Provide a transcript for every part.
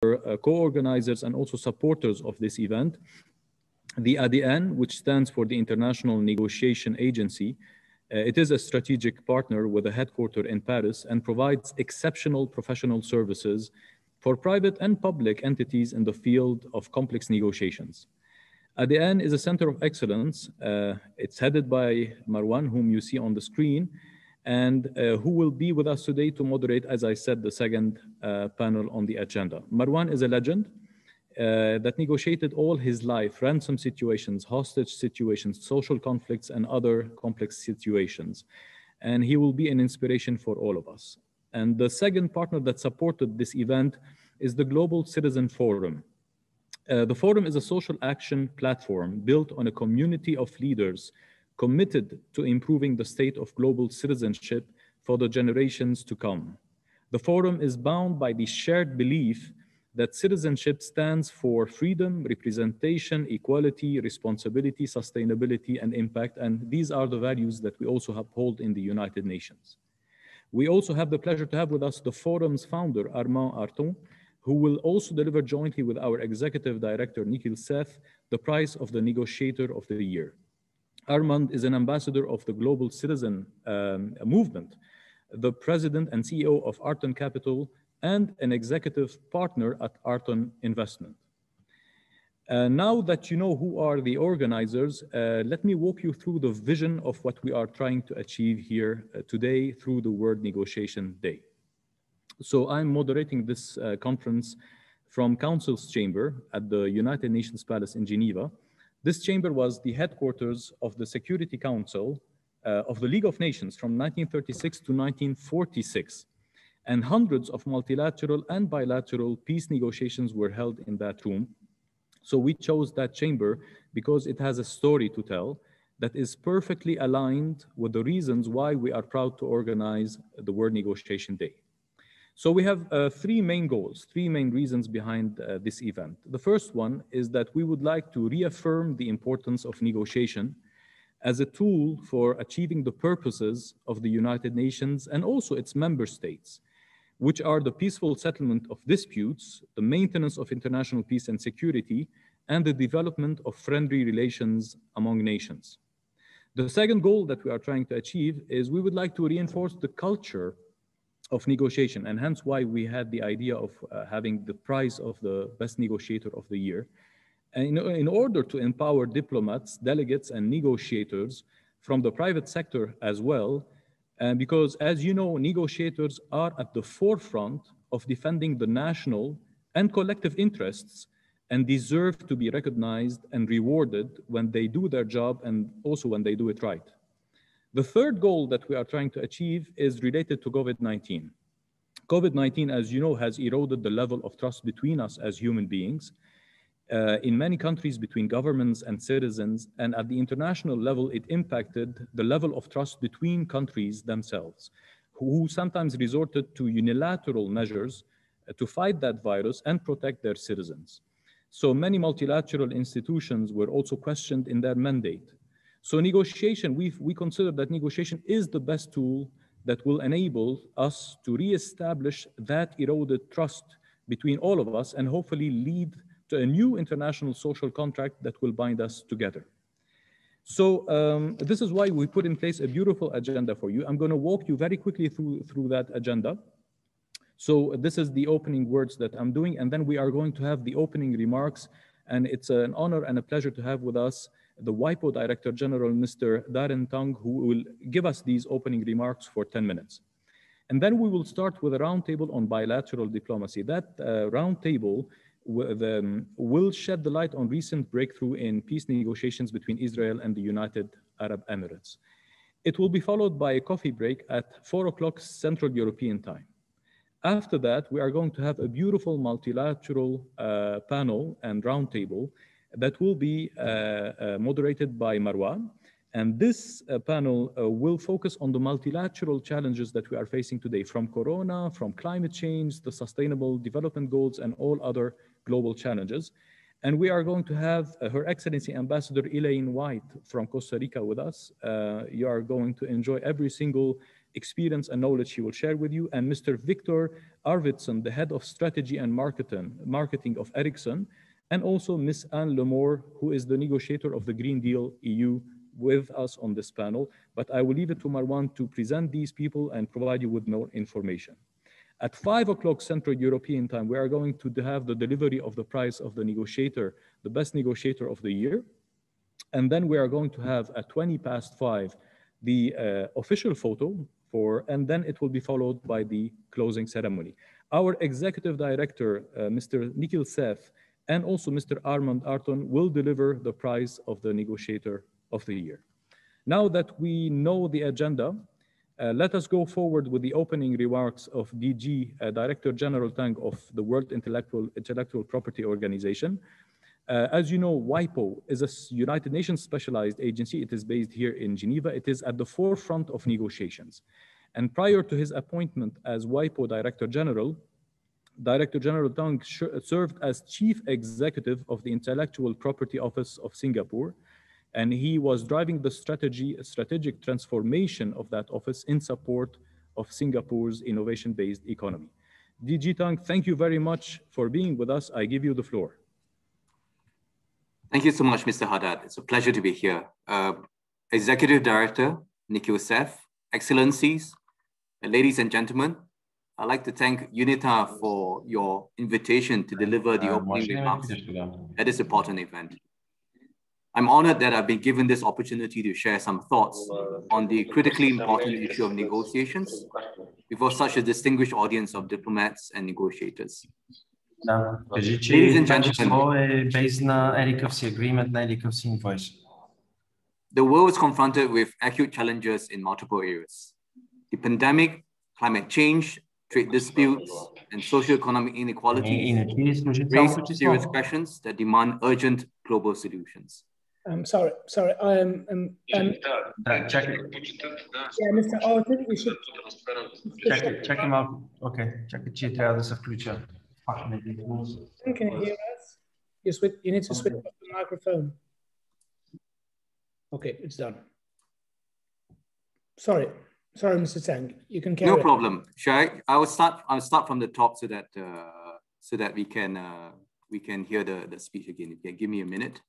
co-organizers and also supporters of this event. The ADN, which stands for the International Negotiation Agency, it is a strategic partner with a headquarters in Paris and provides exceptional professional services for private and public entities in the field of complex negotiations. ADN is a center of excellence. It's headed by Marwan, whom you see on the screen, and who will be with us today to moderate, as I said, the second panel on the agenda. Marwan is a legend that negotiated all his life ransom situations, hostage situations, social conflicts, and other complex situations. And he will be an inspiration for all of us. And the second partner that supported this event is the Global Citizen Forum. The forum is a social action platform built on a community of leaders committed to improving the state of global citizenship for the generations to come. The forum is bound by the shared belief that citizenship stands for freedom, representation, equality, responsibility, sustainability, and impact. And these are the values that we also uphold in the United Nations. We also have the pleasure to have with us the forum's founder, Armand Arton, who will also deliver jointly with our executive director, Nikhil Seth, the prize of the Negotiator of the Year. Armand is an ambassador of the Global Citizen Movement, the president and CEO of Arton Capital, and an executive partner at Arton Investment. Now that you know who are the organizers, let me walk you through the vision of what we are trying to achieve here today through the World Negotiation Day. So I'm moderating this conference from Council's Chamber at the United Nations Palace in Geneva. This chamber was the headquarters of the Security Council of the League of Nations from 1936 to 1946. And hundreds of multilateral and bilateral peace negotiations were held in that room. So we chose that chamber because it has a story to tell that is perfectly aligned with the reasons why we are proud to organize the World Negotiation Day. So we have three main goals, three main reasons behind this event. The first one is that we would like to reaffirm the importance of negotiation as a tool for achieving the purposes of the United Nations and also its member states, which are the peaceful settlement of disputes, the maintenance of international peace and security, and the development of friendly relations among nations. The second goal that we are trying to achieve is we would like to reinforce the culture of negotiation, and hence why we had the idea of having the prize of the best negotiator of the year. And in order to empower diplomats, delegates, and negotiators from the private sector as well, because as you know, negotiators are at the forefront of defending the national and collective interests and deserve to be recognized and rewarded when they do their job and also when they do it right. The third goal that we are trying to achieve is related to COVID-19. COVID-19, as you know, has eroded the level of trust between us as human beings in many countries between governments and citizens, and at the international level, it impacted the level of trust between countries themselves, who sometimes resorted to unilateral measures to fight that virus and protect their citizens. So many multilateral institutions were also questioned in their mandate. So negotiation, we consider that negotiation is the best tool that will enable us to reestablish that eroded trust between all of us and hopefully lead to a new international social contract that will bind us together. So this is why we put in place a beautiful agenda for you. I'm going to walk you very quickly through that agenda. So this is the opening words that I'm doing, and then we are going to have the opening remarks, and it's an honor and a pleasure to have with us the WIPO Director General, Mr. Darren Tung, who will give us these opening remarks for 10 minutes. And then we will start with a roundtable on bilateral diplomacy. That roundtable will shed the light on recent breakthrough in peace negotiations between Israel and the United Arab Emirates. It will be followed by a coffee break at 4 o'clock Central European time. After that, we are going to have a beautiful multilateral panel and roundtable that will be moderated by Marwan. And this panel will focus on the multilateral challenges that we are facing today, from Corona, from climate change, the Sustainable Development Goals, and all other global challenges. And we are going to have Her Excellency Ambassador Elaine White from Costa Rica with us. You are going to enjoy every single experience and knowledge he will share with you, and Mr. Victor Arvidsson, the head of strategy and marketing of Ericsson, and also Ms. Anne Lemore, who is the negotiator of the Green Deal EU, with us on this panel. But I will leave it to Marwan to present these people and provide you with more information. At 5 o'clock Central European time, we are going to have the delivery of the prize of the negotiator, the best negotiator of the year. And then we are going to have at 5:20 the official photo and then it will be followed by the closing ceremony. Our executive director, Mr. Nikhil Seth, and also Mr. Armand Arton will deliver the prize of the negotiator of the year. Now that we know the agenda, let us go forward with the opening remarks of DG Director General Tang of the World Intellectual Property Organization. As you know, WIPO is a United Nations specialized agency. It is based here in Geneva. It is at the forefront of negotiations. And prior to his appointment as WIPO Director General Tang served as Chief Executive of the Intellectual Property Office of Singapore, and he was driving the strategic transformation of that office in support of Singapore's innovation-based economy. DG Tang, thank you very much for being with us. I give you the floor. Thank you so much, Mr. Haddad. It's a pleasure to be here. Executive Director Nikhil Seth, Excellencies, ladies and gentlemen, I'd like to thank UNITAR for your invitation to deliver the opening remarks at this important event. I'm honored that I've been given this opportunity to share some thoughts on the critically important issue of negotiations before such a distinguished audience of diplomats and negotiators. Ladies and gentlemen, the world is confronted with acute challenges in multiple areas. The pandemic, climate change, trade disputes, and socioeconomic inequalities raise serious questions that demand urgent global solutions. Sorry. Check it. Yeah, Mr. Arthur, we should Check him out. Okay, check it. Can you hear us? You need to switch off the microphone. Okay, it's done. Sorry, Mr. Tang. You can carry. No problem. I'll start from the top so that we can hear the speech again. If you can give me a minute.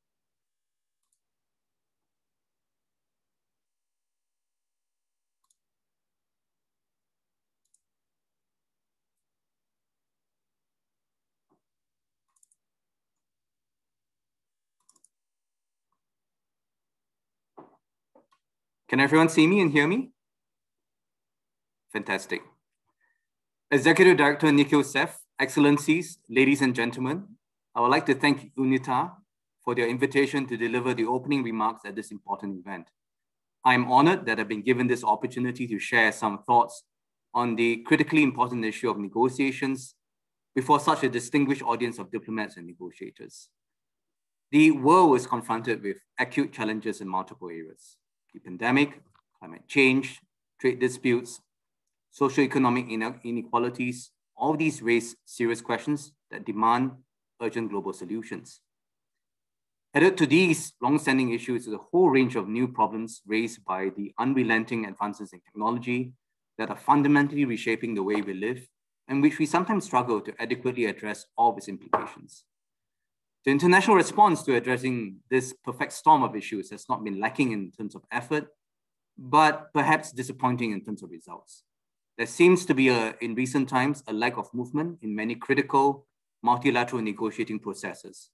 Can everyone see me and hear me? Fantastic. Executive Director Nikhil Seth, Excellencies, ladies and gentlemen, I would like to thank UNITAR for their invitation to deliver the opening remarks at this important event. I am honored that I've been given this opportunity to share some thoughts on the critically important issue of negotiations before such a distinguished audience of diplomats and negotiators. The world is confronted with acute challenges in multiple areas. The pandemic, climate change, trade disputes, socioeconomic inequalities, all these raise serious questions that demand urgent global solutions. Added to these long-standing issues is a whole range of new problems raised by the unrelenting advances in technology that are fundamentally reshaping the way we live and which we sometimes struggle to adequately address all of its implications. The international response to addressing this perfect storm of issues has not been lacking in terms of effort, but perhaps disappointing in terms of results. There seems to be, in recent times, a lack of movement in many critical multilateral negotiating processes.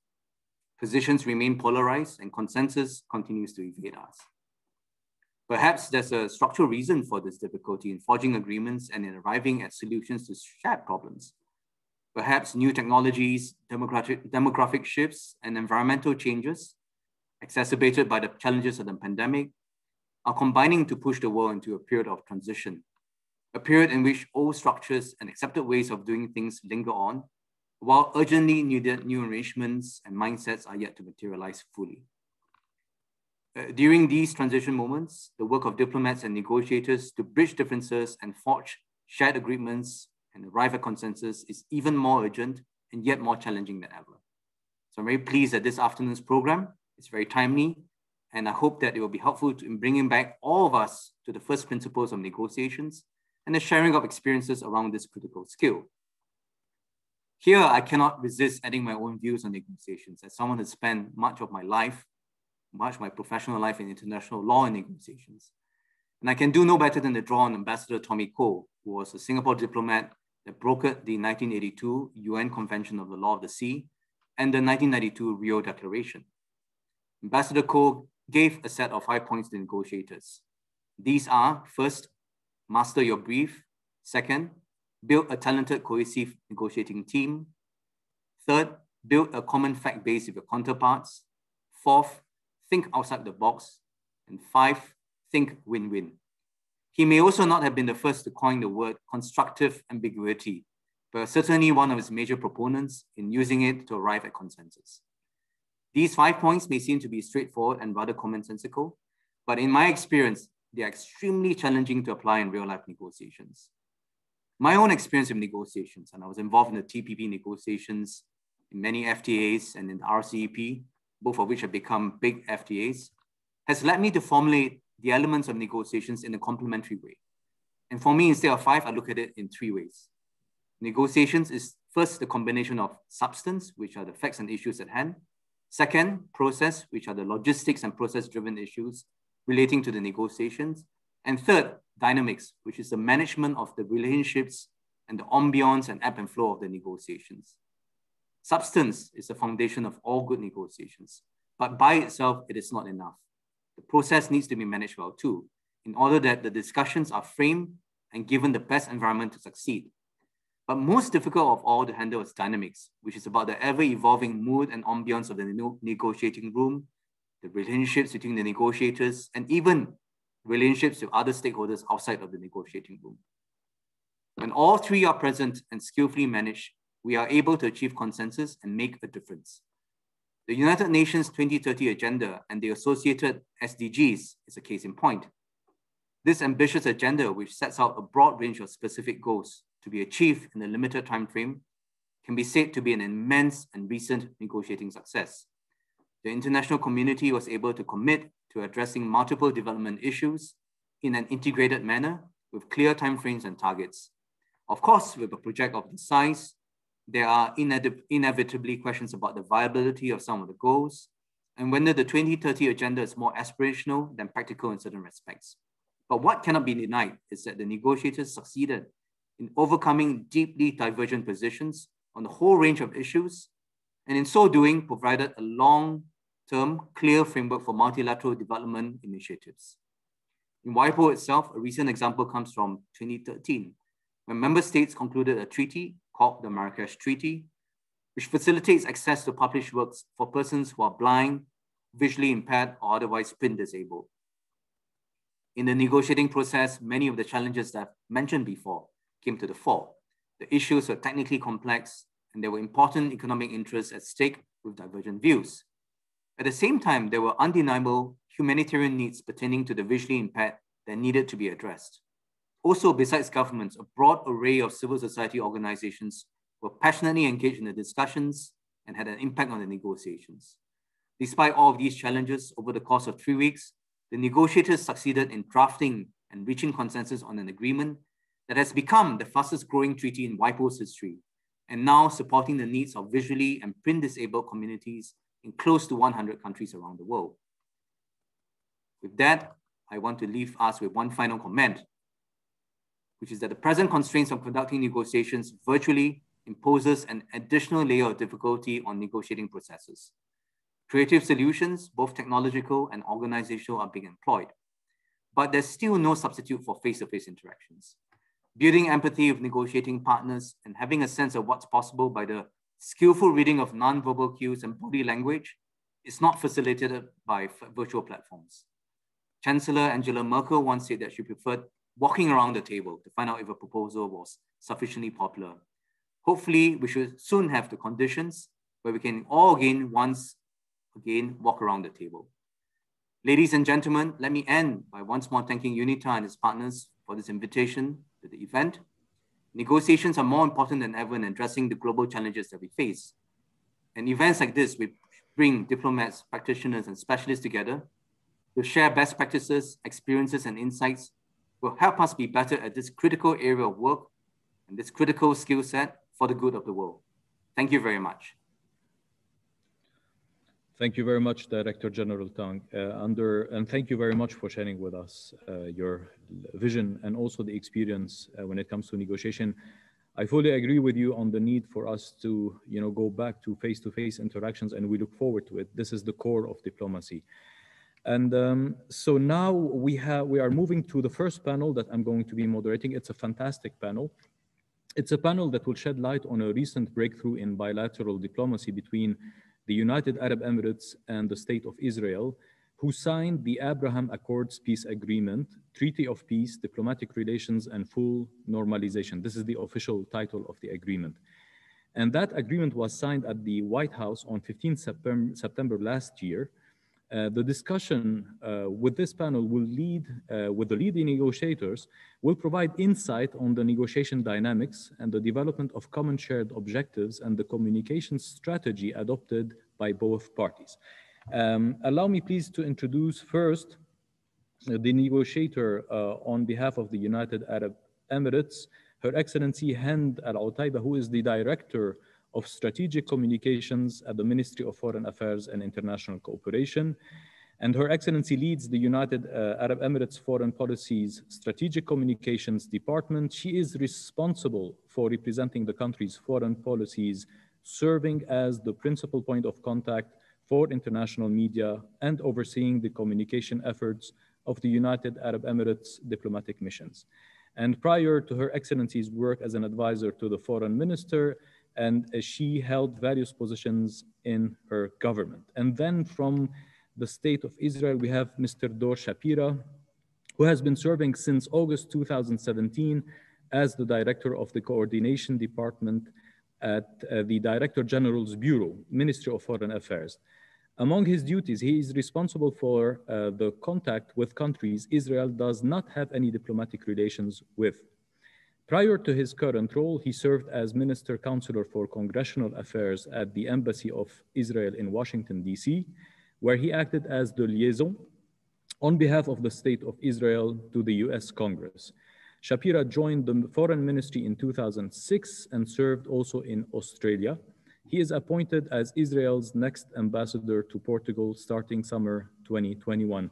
Positions remain polarized and consensus continues to evade us. Perhaps there's a structural reason for this difficulty in forging agreements and in arriving at solutions to shared problems. Perhaps new technologies, demographic shifts, and environmental changes, exacerbated by the challenges of the pandemic, are combining to push the world into a period of transition, a period in which old structures and accepted ways of doing things linger on, while urgently needed new arrangements and mindsets are yet to materialize fully. During these transition moments, the work of diplomats and negotiators to bridge differences and forge shared agreements and arrive at consensus is even more urgent and yet more challenging than ever. So I'm very pleased that this afternoon's program is very timely And I hope that it will be helpful in bringing back all of us to the first principles of negotiations and the sharing of experiences around this critical skill. Here, I cannot resist adding my own views on negotiations as someone who spent much of my professional life in international law and negotiations. And I can do no better than to draw on Ambassador Tommy Cole, who was a Singapore diplomat that brokered the 1982 UN Convention of the Law of the Sea and the 1992 Rio Declaration. Ambassador Cole gave a set of 5 points to negotiators. These are: first, master your brief; second, build a talented, cohesive negotiating team; third, build a common fact base with your counterparts; fourth, think outside the box; and five, think win-win. He may also not have been the first to coin the word constructive ambiguity, but certainly one of his major proponents in using it to arrive at consensus. These 5 points may seem to be straightforward and rather commonsensical, but in my experience, they are extremely challenging to apply in real-life negotiations. My own experience with negotiations, and I was involved in the TPP negotiations, in many FTAs and in the RCEP, both of which have become big FTAs, has led me to formulate the elements of negotiations in a complementary way. And for me, instead of 5, I look at it in 3 ways. Negotiations is first the combination of substance, which are the facts and issues at hand. Second, process, which are the logistics and process-driven issues relating to the negotiations. And third, dynamics, which is the management of the relationships and the ambience and ebb and flow of the negotiations. Substance is the foundation of all good negotiations, but by itself, it is not enough. The process needs to be managed well too, in order that the discussions are framed and given the best environment to succeed. But most difficult of all to handle is dynamics, which is about the ever-evolving mood and ambience of the negotiating room, the relationships between the negotiators, and even relationships with other stakeholders outside of the negotiating room. When all 3 are present and skillfully managed, we are able to achieve consensus and make a difference. The United Nations 2030 Agenda and the associated SDGs is a case in point. This ambitious agenda, which sets out a broad range of specific goals to be achieved in a limited time frame, can be said to be an immense and recent negotiating success. The international community was able to commit to addressing multiple development issues in an integrated manner with clear timeframes and targets. Of course, with a project of this size, there are inevitably questions about the viability of some of the goals and whether the 2030 agenda is more aspirational than practical in certain respects. But what cannot be denied is that the negotiators succeeded in overcoming deeply divergent positions on the whole range of issues, and in so doing, provided a long-term, clear framework for multilateral development initiatives. In WIPO itself, a recent example comes from 2013, when member states concluded a treaty called the Marrakesh Treaty, which facilitates access to published works for persons who are blind, visually impaired, or otherwise print disabled. In the negotiating process, many of the challenges that I've mentioned before came to the fore. The issues were technically complex, and there were important economic interests at stake with divergent views. At the same time, there were undeniable humanitarian needs pertaining to the visually impaired that needed to be addressed. Also, besides governments, a broad array of civil society organizations were passionately engaged in the discussions and had an impact on the negotiations. Despite all of these challenges, over the course of 3 weeks, the negotiators succeeded in drafting and reaching consensus on an agreement that has become the fastest growing treaty in WIPO's history, and now supporting the needs of visually and print disabled communities in close to 100 countries around the world. With that, I want to leave us with one final comment, which is that the present constraints of conducting negotiations virtually imposes an additional layer of difficulty on negotiating processes. Creative solutions, both technological and organizational, are being employed, but there's still no substitute for face-to-face interactions. Building empathy with negotiating partners and having a sense of what's possible by the skillful reading of non-verbal cues and body language is not facilitated by virtual platforms. Chancellor Angela Merkel once said that she preferred walking around the table to find out if a proposal was sufficiently popular. Hopefully, we should soon have the conditions where we can all once again walk around the table. Ladies and gentlemen, let me end by once more thanking UNITAR and its partners for this invitation to the event. Negotiations are more important than ever in addressing the global challenges that we face. And events like this, we bring diplomats, practitioners, and specialists together to share best practices, experiences, and insights will help us be better at this critical area of work and this critical skill set for the good of the world. Thank you very much. Thank you very much, Director General Tang, and thank you very much for sharing with us your vision and also the experience when it comes to negotiation. I fully agree with you on the need for us to, go back to face-to-face interactions, and we look forward to it. This is the core of diplomacy. And so now we are moving to the first panel that I'm going to be moderating. It's a fantastic panel. It's a panel that will shed light on a recent breakthrough in bilateral diplomacy between the United Arab Emirates and the State of Israel, who signed the Abraham Accords Peace Agreement, Treaty of Peace, Diplomatic Relations, and Full Normalization. This is the official title of the agreement. And that agreement was signed at the White House on 15 September last year. The discussion with this panel will lead, with the leading negotiators, will provide insight on the negotiation dynamics and the development of common shared objectives and the communication strategy adopted by both parties. Allow me please to introduce first the negotiator on behalf of the United Arab Emirates, Her Excellency Hind Al-Utaiba, who is the Director of Strategic Communications at the Ministry of Foreign Affairs and International Cooperation. And Her Excellency leads the United Arab Emirates Foreign Policy's Strategic Communications Department. She is responsible for representing the country's foreign policies, serving as the principal point of contact for international media and overseeing the communication efforts of the United Arab Emirates diplomatic missions. And prior to Her Excellency's work as an advisor to the Foreign Minister, and she held various positions in her government. And then from the State of Israel, we have Mr. Dor Shapira, who has been serving since August 2017 as the Director of the Coordination Department at the Director General's Bureau, Ministry of Foreign Affairs. Among his duties, he is responsible for the contact with countries Israel does not have any diplomatic relations with. Prior to his current role, he served as Minister Counselor for Congressional Affairs at the Embassy of Israel in Washington, D.C., where he acted as the liaison on behalf of the State of Israel to the U.S. Congress. Shapira joined the Foreign Ministry in 2006 and served also in Australia. He is appointed as Israel's next ambassador to Portugal starting summer 2021.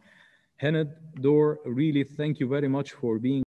Hind, Dor, really thank you very much for being